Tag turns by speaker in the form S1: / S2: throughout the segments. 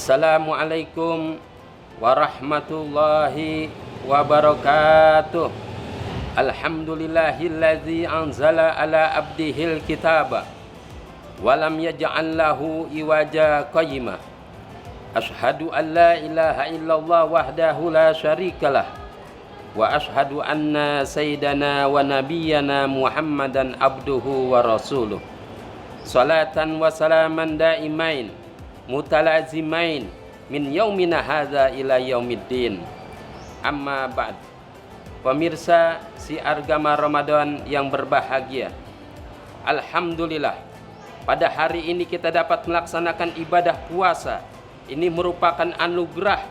S1: Assalamualaikum warahmatullahi wabarakatuh. Alhamdulillahillazi anzala ala abdihil kitaba walam yaj'al lahu iwaja qayyima. Ashhadu an la ilaha illallah wahdahu la syarikalah wa ashhadu anna sayyidana wa nabiyyana Muhammadan abduhu wa rasuluh. Salatan wa salaman daimain mutalazimain min yaumina hadza ila yaumiddin. Amma ba'd. Pemirsa Syiar Gama Ramadan yang berbahagia, alhamdulillah pada hari ini kita dapat melaksanakan ibadah puasa. Ini merupakan anugerah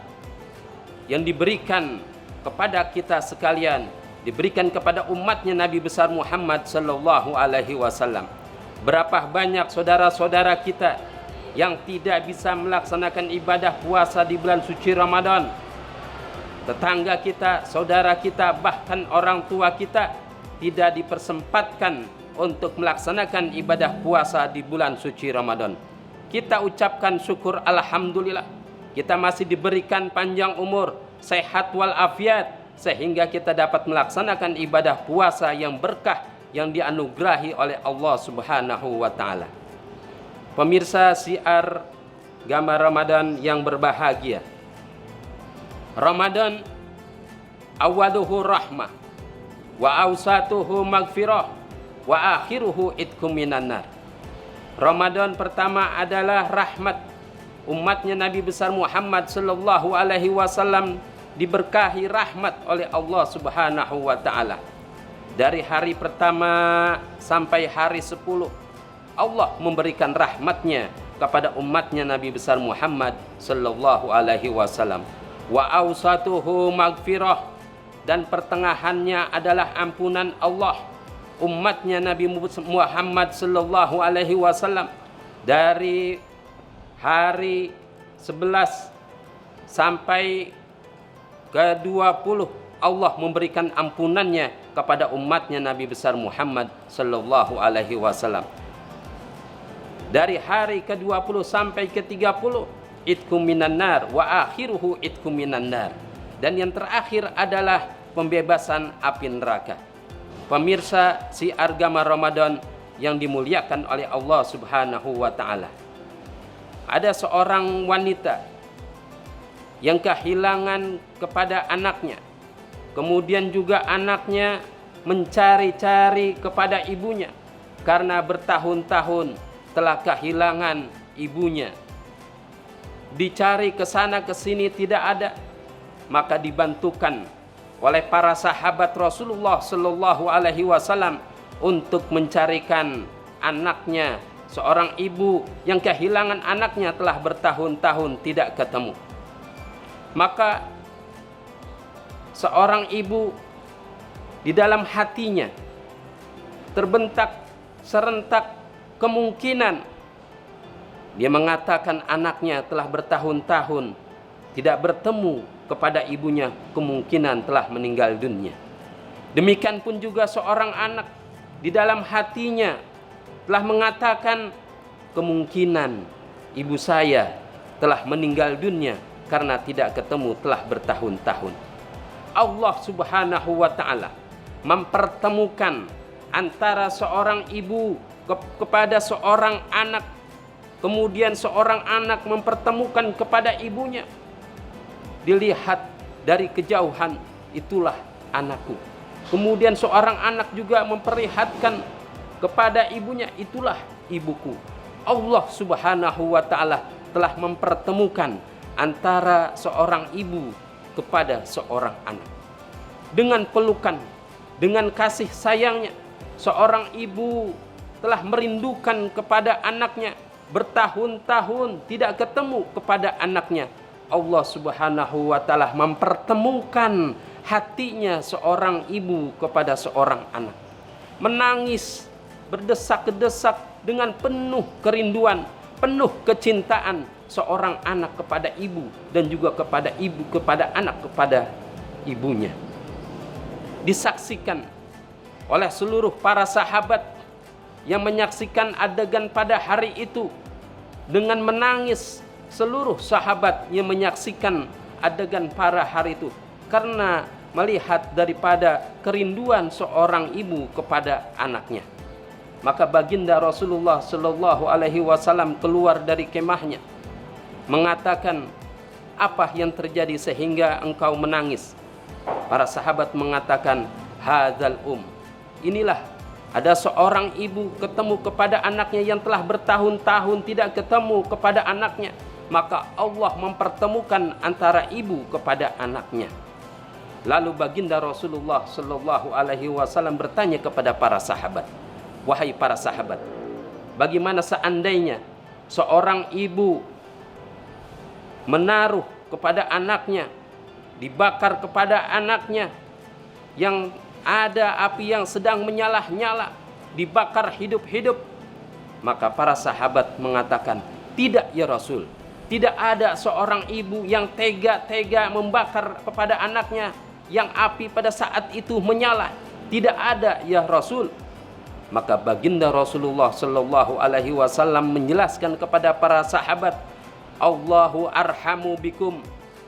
S1: yang diberikan kepada kita sekalian, diberikan kepada umatnya Nabi besar Muhammad sallallahu alaihi wasallam. Berapa banyak saudara-saudara kita yang tidak bisa melaksanakan ibadah puasa di bulan suci Ramadan. Tetangga kita, saudara kita, bahkan orang tua kita tidak dipersempatkan untuk melaksanakan ibadah puasa di bulan suci Ramadan. Kita ucapkan syukur alhamdulillah, kita masih diberikan panjang umur, sehat walafiat, sehingga kita dapat melaksanakan ibadah puasa yang berkah yang dianugerahi oleh Allah Subhanahu wa taala. Pemirsa Syiar Gama Ramadan yang berbahagia, Ramadan awaluhu rahmah wa awsatuhu magfirah wa akhiruhu itkum minan nar. Ramadan pertama adalah rahmat. Umatnya Nabi besar Muhammad sallallahu alaihi wasallam diberkahi rahmat oleh Allah Subhanahu wa taala. Dari hari pertama sampai hari 10 Allah memberikan rahmatnya kepada umatnya Nabi besar Muhammad sallallahu alaihi wasallam. Wa awsatuhu magfirah, dan pertengahannya adalah ampunan Allah. Umatnya Nabi Muhammad sallallahu alaihi wasallam dari hari 11 sampai ke 20 Allah memberikan ampunannya kepada umatnya Nabi besar Muhammad sallallahu alaihi wasallam. Dari hari ke-20 sampai ke-30 itkum minan nar wa akhiruhu itkum minan nar, dan yang terakhir adalah pembebasan api neraka. Pemirsa Syiar Gama Ramadan yang dimuliakan oleh Allah Subhanahu wa taala, ada seorang wanita yang kehilangan kepada anaknya, kemudian juga anaknya mencari-cari kepada ibunya karena bertahun-tahun telah kehilangan ibunya. Dicari ke sana ke sini tidak ada, maka dibantukan oleh para sahabat Rasulullah sallallahu alaihi wasallam untuk mencarikan anaknya. Seorang ibu yang kehilangan anaknya telah bertahun-tahun tidak ketemu. Maka seorang ibu di dalam hatinya terbentak serentak kemungkinan. Dia mengatakan anaknya telah bertahun-tahun tidak bertemu kepada ibunya, kemungkinan telah meninggal dunia. Demikian pun juga seorang anak di dalam hatinya telah mengatakan kemungkinan ibu saya telah meninggal dunia karena tidak ketemu telah bertahun-tahun. Allah Subhanahu wa taala mempertemukan antara seorang ibu kepada seorang anak, kemudian seorang anak mempertemukan kepada ibunya. Dilihat dari kejauhan, itulah anakku. Kemudian seorang anak juga memperlihatkan kepada ibunya, itulah ibuku. Allah Subhanahu wa taala telah mempertemukan antara seorang ibu kepada seorang anak. Dengan pelukan, dengan kasih sayangnya, seorang ibu telah merindukan kepada anaknya, bertahun-tahun tidak ketemu kepada anaknya. Allah Subhanahu wa taala mempertemukan hatinya seorang ibu kepada seorang anak. Menangis, berdesak-desak dengan penuh kerinduan, penuh kecintaan seorang anak kepada ibu dan juga kepada ibu kepada anak kepada ibunya. Disaksikan oleh seluruh para sahabat yang menyaksikan adegan pada hari itu dengan menangis seluruh sahabat yang menyaksikan adegan parah hari itu karena melihat daripada kerinduan seorang ibu kepada anaknya. Maka baginda Rasulullah Shallallahu Alaihi Wasallam keluar dari kemahnya mengatakan, apa yang terjadi sehingga engkau menangis? Para sahabat mengatakan, hadzal inilah ada seorang ibu ketemu kepada anaknya yang telah bertahun-tahun tidak ketemu kepada anaknya, maka Allah mempertemukan antara ibu kepada anaknya. Lalu baginda Rasulullah Shallallahu Alaihi Wasallam bertanya kepada para sahabat, wahai para sahabat, bagaimana seandainya seorang ibu menaruh kepada anaknya, dibakar kepada anaknya, yang ada api yang sedang menyala-nyala, dibakar hidup-hidup? Maka para sahabat mengatakan, tidak ya Rasul, tidak ada seorang ibu yang tega-tega membakar kepada anaknya yang api pada saat itu menyala. Tidak ada ya Rasul. Maka baginda Rasulullah Shallallahu Alaihi Wasallam menjelaskan kepada para sahabat, Allahu arhamu bikum,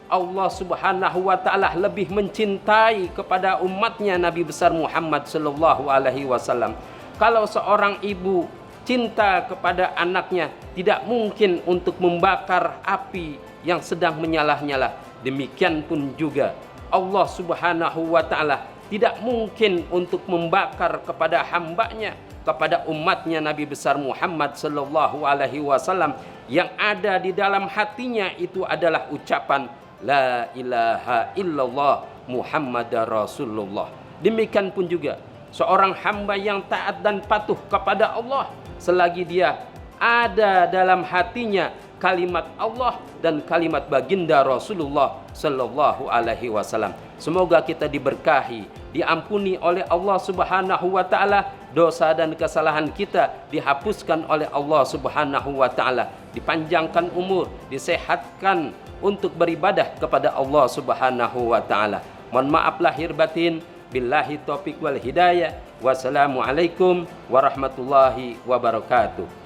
S1: Allah Subhanahu wa Ta'ala lebih mencintai kepada umatnya Nabi besar Muhammad Sallallahu Alaihi Wasallam. Kalau seorang ibu cinta kepada anaknya, tidak mungkin untuk membakar api yang sedang menyala-nyala. Demikian pun juga Allah Subhanahu wa Ta'ala tidak mungkin untuk membakar kepada hambanya, kepada umatnya Nabi besar Muhammad Sallallahu Alaihi Wasallam, yang ada di dalam hatinya itu adalah ucapan La ilaha illallah Muhammadar Rasulullah. Demikian pun juga seorang hamba yang taat dan patuh kepada Allah, selagi dia ada dalam hatinya kalimat Allah dan kalimat baginda Rasulullah Sallallahu Alaihi Wasallam. Semoga kita diberkahi, diampuni oleh Allah Subhanahu wa Ta'ala, dosa dan kesalahan kita dihapuskan oleh Allah Subhanahu wa Ta'ala, dipanjangkan umur, disehatkan untuk beribadah kepada Allah Subhanahu wa Ta'ala. Mohon maaf lahir batin. Billahi taufiq wal hidayah. Wassalamualaikum warahmatullahi wabarakatuh.